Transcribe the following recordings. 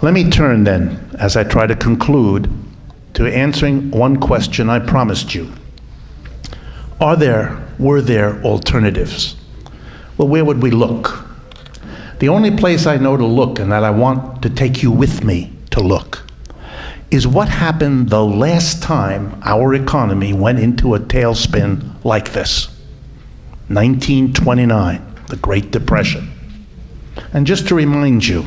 Let me turn then, as I try to conclude, to answering one question I promised you. Were there alternatives? Well, where would we look? The only place I know to look, and that I want to take you with me to look, is what happened the last time our economy went into a tailspin like this. 1929, the Great Depression. And just to remind you,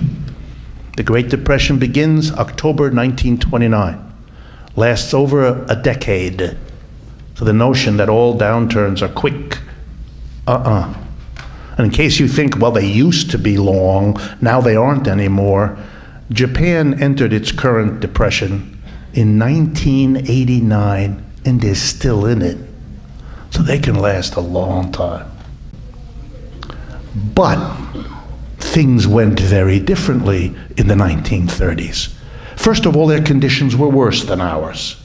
the Great Depression begins October 1929, lasts over a decade. So the notion that all downturns are quick, And in case you think, well, they used to be long, now they aren't anymore, Japan entered its current depression in 1989 and is still in it. So they can last a long time. But things went very differently in the 1930s. First of all, their conditions were worse than ours.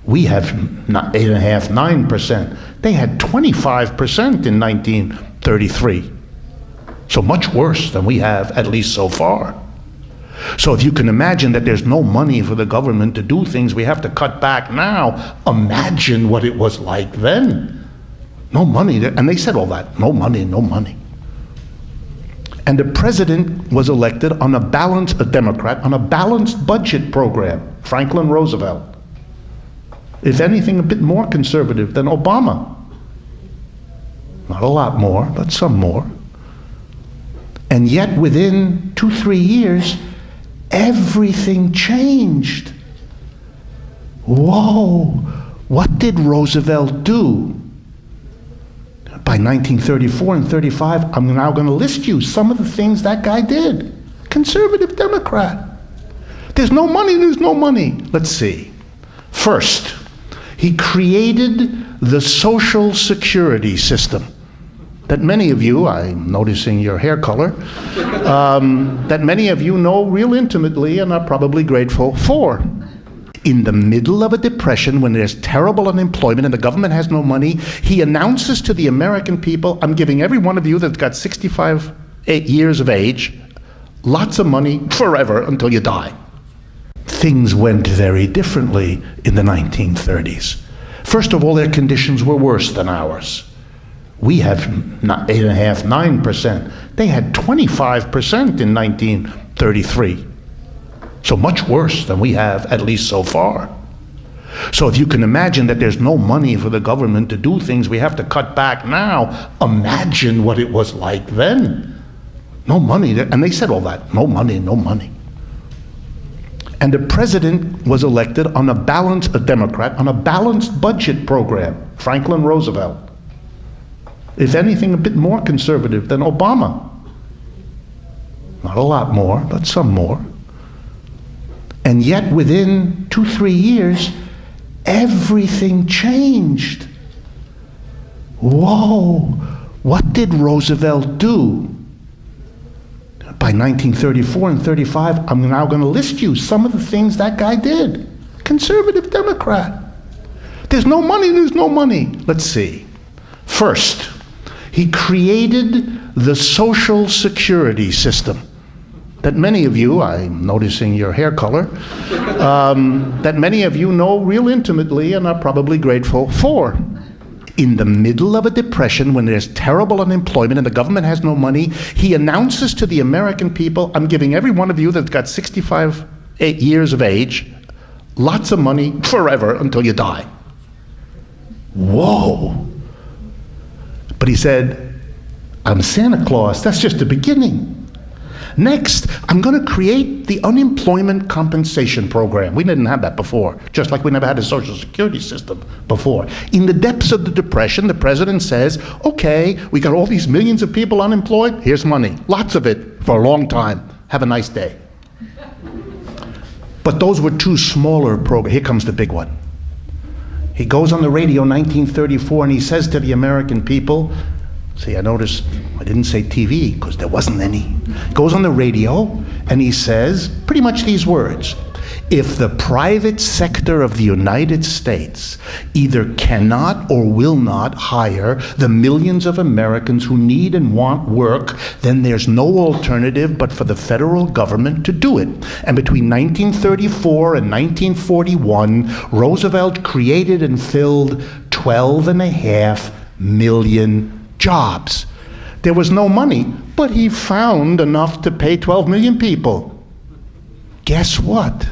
We have 8.5%, 9%. They had 25% in 1933. So much worse than we have, at least so far. So if you can imagine that there's no money for the government to do things, we have to cut back now. Imagine what it was like then. No money, and they said all that, no money, no money. And the president was elected on a Democrat, on a balanced budget program, Franklin Roosevelt. If anything, a bit more conservative than Obama. Not a lot more, but some more. And yet within 2-3 years, everything changed. Whoa, what did Roosevelt do? By 1934 and 35, I'm now going to list you some of the things that guy did. Conservative Democrat. There's no money, there's no money. Let's see. First, he created the Social Security system that many of you, I'm noticing your hair color, that many of you know real intimately and are probably grateful for. In the middle of a depression, when there's terrible unemployment and the government has no money, he announces to the American people, I'm giving every one of you that's got 65 years of age, lots of money forever until you die. Things went very differently in the 1930s. First of all, their conditions were worse than ours. We have 8.5%, 9%. They had 25% in 1933. So much worse than we have, at least so far. So if you can imagine that there's no money for the government to do things, we have to cut back now. Imagine what it was like then. No money, and they said all that, no money, no money. And the president was elected on a Democrat, on a balanced budget program, Franklin Roosevelt. If anything, a bit more conservative than Obama. Not a lot more, but some more. And yet within 2-3 years, everything changed. Whoa, what did Roosevelt do? By 1934 and 35, I'm now going to list you some of the things that guy did. Conservative Democrat. There's no money, there's no money. Let's see. First, he created the Social Security system that many of you, I'm noticing your hair color, that many of you know real intimately and are probably grateful for. In the middle of a depression, when there's terrible unemployment and the government has no money, he announces to the American people, I'm giving every one of you that's got 65 years of age, lots of money forever until you die. Whoa. But he said, I'm Santa Claus, that's just the beginning. Next, I'm going to create the unemployment compensation program. We didn't have that before, just like we never had a Social Security system before. In the depths of the Depression, the president says, okay, we got all these millions of people unemployed, here's money, lots of it for a long time. Have a nice day. But those were two smaller programs. Here comes the big one. He goes on the radio in 1934 and he says to the American people, see, I noticed I didn't say TV because there wasn't any. Goes on the radio and he says pretty much these words. If the private sector of the United States either cannot or will not hire the millions of Americans who need and want work, then there's no alternative but for the federal government to do it. And between 1934 and 1941, Roosevelt created and filled 12.5 million jobs. There was no money, but he found enough to pay 12 million people. Guess what?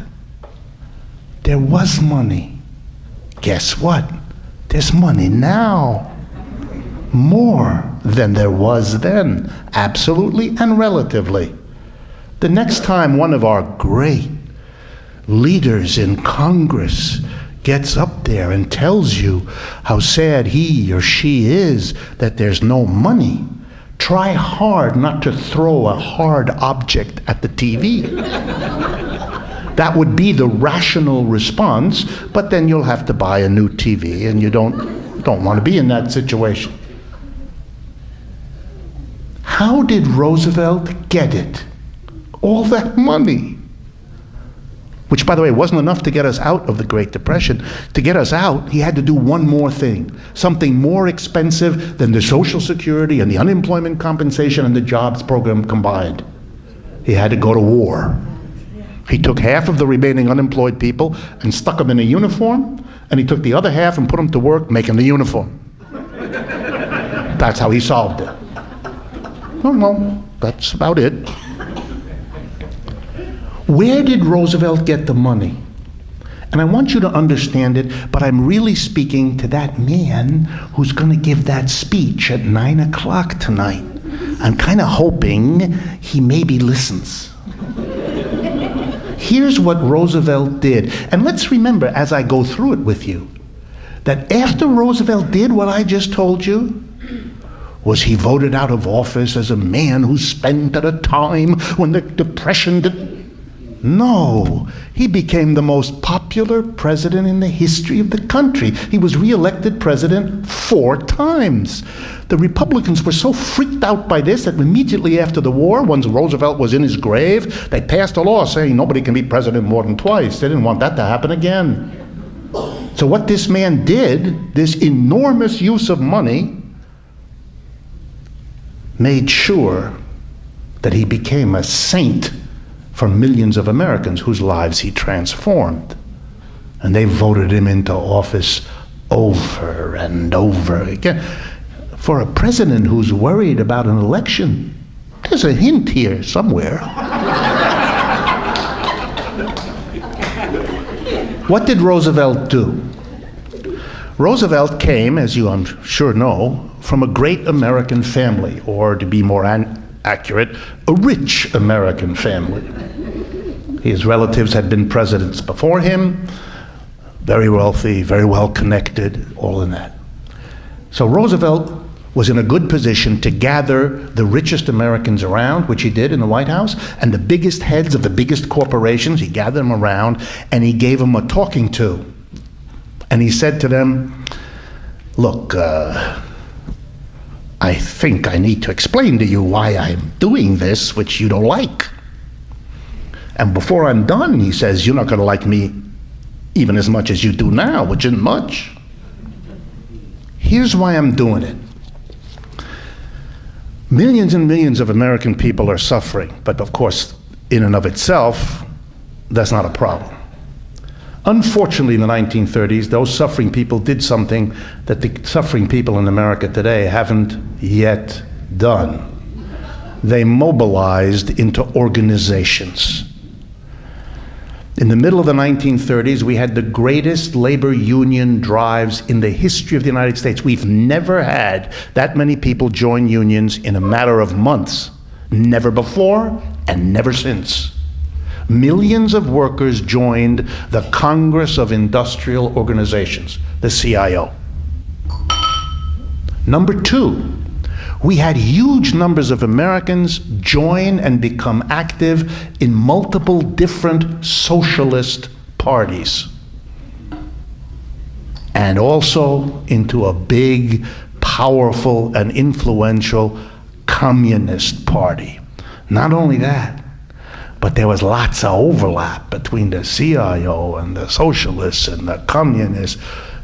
There was money. Guess what? There's money now. More than there was then, absolutely and relatively. The next time one of our great leaders in Congress gets up there and tells you how sad he or she is that there's no money, try hard not to throw a hard object at the TV. That would be the rational response, but then you'll have to buy a new TV, and you don't want to be in that situation. How did Roosevelt get it? All that money. Which, by the way, wasn't enough to get us out of the Great Depression. To get us out, he had to do one more thing. Something more expensive than the Social Security and the unemployment compensation and the jobs program combined. He had to go to war. He took half of the remaining unemployed people and stuck them in a uniform, and he took the other half and put them to work making the uniform. That's how he solved it. Well, that's about it. Where did Roosevelt get the money? And I want you to understand it, but I'm really speaking to that man who's going to give that speech at 9 o'clock tonight. I'm kind of hoping he maybe listens. Here's what Roosevelt did. And let's remember, as I go through it with you, that after Roosevelt did what I just told you, was he voted out of office as a man who spent at a time when the Depression did... No, he became the most popular president in the history of the country. He was re-elected president 4 times. The Republicans were so freaked out by this that immediately after the war, once Roosevelt was in his grave, they passed a law saying nobody can be president more than twice. They didn't want that to happen again. So what this man did, this enormous use of money, made sure that he became a saint for millions of Americans whose lives he transformed. And they voted him into office over and over again. For a president who's worried about an election, there's a hint here somewhere. What did Roosevelt do? Roosevelt came, as you I'm sure know, from a great American family, or to be more accurate, a rich American family. His relatives had been presidents before him, very wealthy, very well connected, all in that. So Roosevelt was in a good position to gather the richest Americans around, which he did in the White House, and the biggest heads of the biggest corporations. He gathered them around and he gave them a talking to. And he said to them, look, I think I need to explain to you why I'm doing this, which you don't like. And before I'm done, he says, you're not going to like me even as much as you do now, which isn't much. Here's why I'm doing it. Millions and millions of American people are suffering, but of course, in and of itself, that's not a problem. Unfortunately, in the 1930s, those suffering people did something that the suffering people in America today haven't yet done. They mobilized into organizations. In the middle of the 1930s, we had the greatest labor union drives in the history of the United States. We've never had that many people join unions in a matter of months. Never before and never since. Millions of workers joined the Congress of Industrial Organizations, the CIO. Number 2, we had huge numbers of Americans join and become active in multiple different socialist parties, and also into a big, powerful, and influential communist party. Not only that, But there was lots of overlap between the CIO and the socialists and the communists.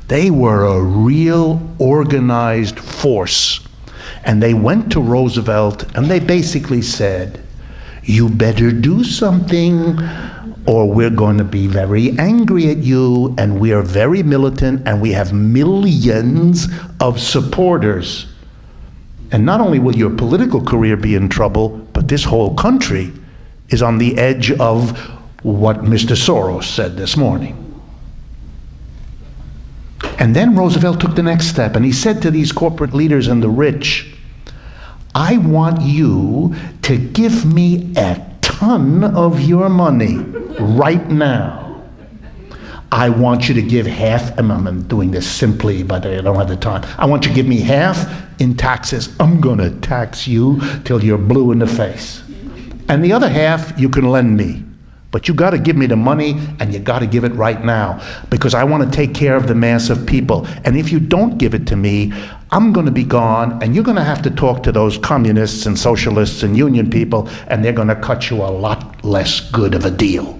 They were a real organized force. And they went to Roosevelt and they basically said, you better do something or we're going to be very angry at you, and we are very militant and we have millions of supporters. And not only will your political career be in trouble, but this whole country is on the edge of what Mr. Soros said this morning. And then Roosevelt took the next step and he said to these corporate leaders and the rich, I want you to give me a ton of your money right now. I want you to give half, I'm doing this simply, but I don't have the time. I want you to give me half in taxes. I'm gonna tax you till you're blue in the face. And the other half you can lend me. But you gotta give me the money, and you gotta give it right now, because I wanna take care of the mass of people. And if you don't give it to me, I'm gonna be gone, and you're gonna have to talk to those communists and socialists and union people, and they're gonna cut you a lot less good of a deal.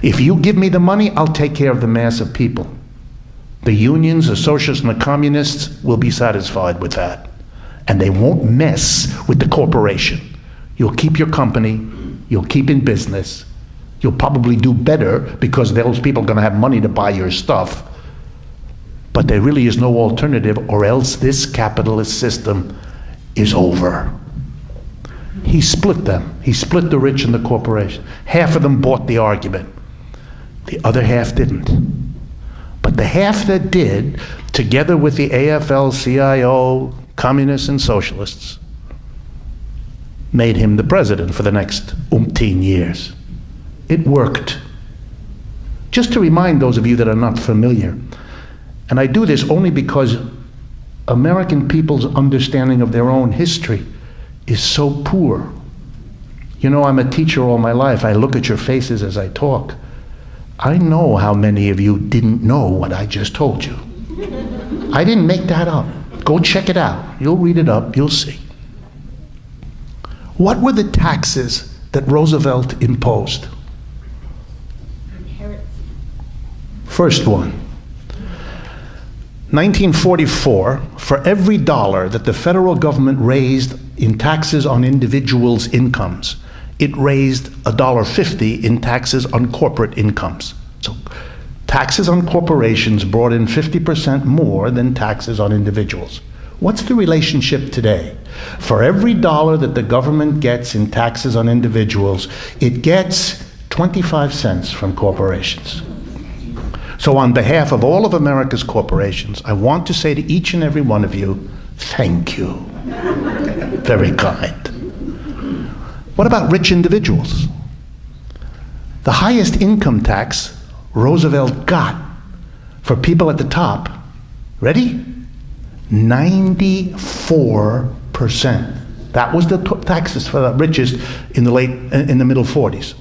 If you give me the money, I'll take care of the mass of people. The unions, the socialists, and the communists will be satisfied with that. And they won't mess with the corporation. You'll keep your company, you'll keep in business, you'll probably do better because those people are going to have money to buy your stuff. But there really is no alternative, or else this capitalist system is over. He split them. He split the rich and the corporation. Half of them bought the argument. The other half didn't. But the half that did, together with the AFL-CIO, communists and socialists, made him the president for the next umpteen years. It worked. Just to remind those of you that are not familiar, and I do this only because American people's understanding of their own history is so poor. You know, I'm a teacher all my life. I look at your faces as I talk. I know how many of you didn't know what I just told you. I didn't make that up. Go check it out. You'll read it up, you'll see. What were the taxes that Roosevelt imposed? First one, 1944, for every dollar that the federal government raised in taxes on individuals' incomes, it raised $1.50 in taxes on corporate incomes. So taxes on corporations brought in 50% more than taxes on individuals. What's the relationship today? For every dollar that the government gets in taxes on individuals, it gets 25 cents from corporations. So on behalf of all of America's corporations, I want to say to each and every one of you, thank you. Very kind. What about rich individuals? The highest income tax Roosevelt got for people at the top, ready? 94%. That was the taxes for the richest in the middle 40s.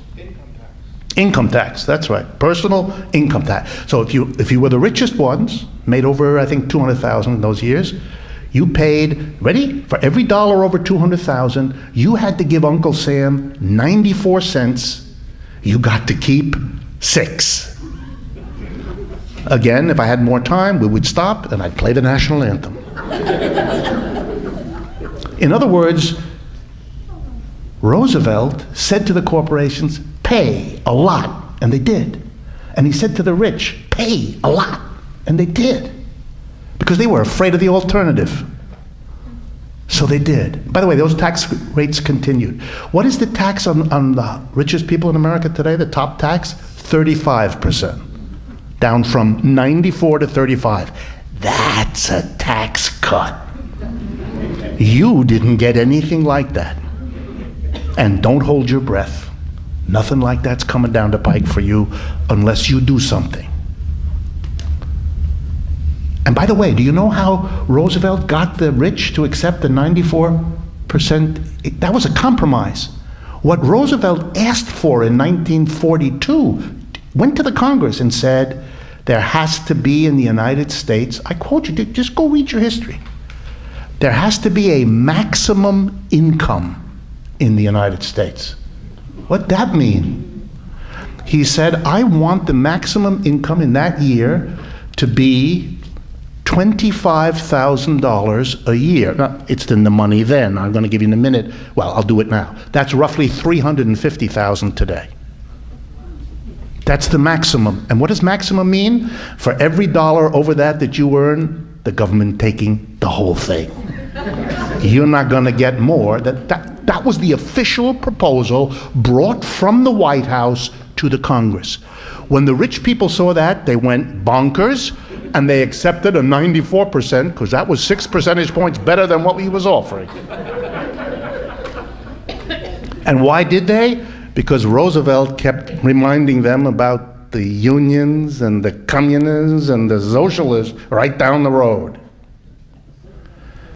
Income tax, that's right. Personal income tax. So if you were the richest ones, made over I think 200,000 in those years, you paid, ready? For every dollar over 200,000, you had to give Uncle Sam 94 cents. You got to keep 6. Again, if I had more time, we would stop and I'd play the national anthem. In other words, Roosevelt said to the corporations, pay a lot, and they did. And he said to the rich, pay a lot, and they did. Because they were afraid of the alternative. So they did. By the way, those tax rates continued. What is the tax on the richest people in America today, the top tax? 35%. Down from 94 to 35. That's a tax cut. You didn't get anything like that. And don't hold your breath. Nothing like that's coming down the pike for you unless you do something. And by the way, do you know how Roosevelt got the rich to accept the 94%? That was a compromise. What Roosevelt asked for in 1942, went to the Congress and said, there has to be in the United States, I quote you, just go read your history. There has to be a maximum income in the United States. What'd that mean? He said, I want the maximum income in that year to be $25,000 a year. Now, it's in the money then. I'm going to give you in a minute. Well, I'll do it now. That's roughly $350,000 today. That's the maximum. And what does maximum mean? For every dollar over that you earn, the government taking the whole thing. You're not going to get more. That was the official proposal brought from the White House to the Congress. When the rich people saw that, they went bonkers, and they accepted a 94%, because that was 6 percentage points better than what he was offering. And why did they? Because Roosevelt kept reminding them about the unions and the communists and the socialists right down the road.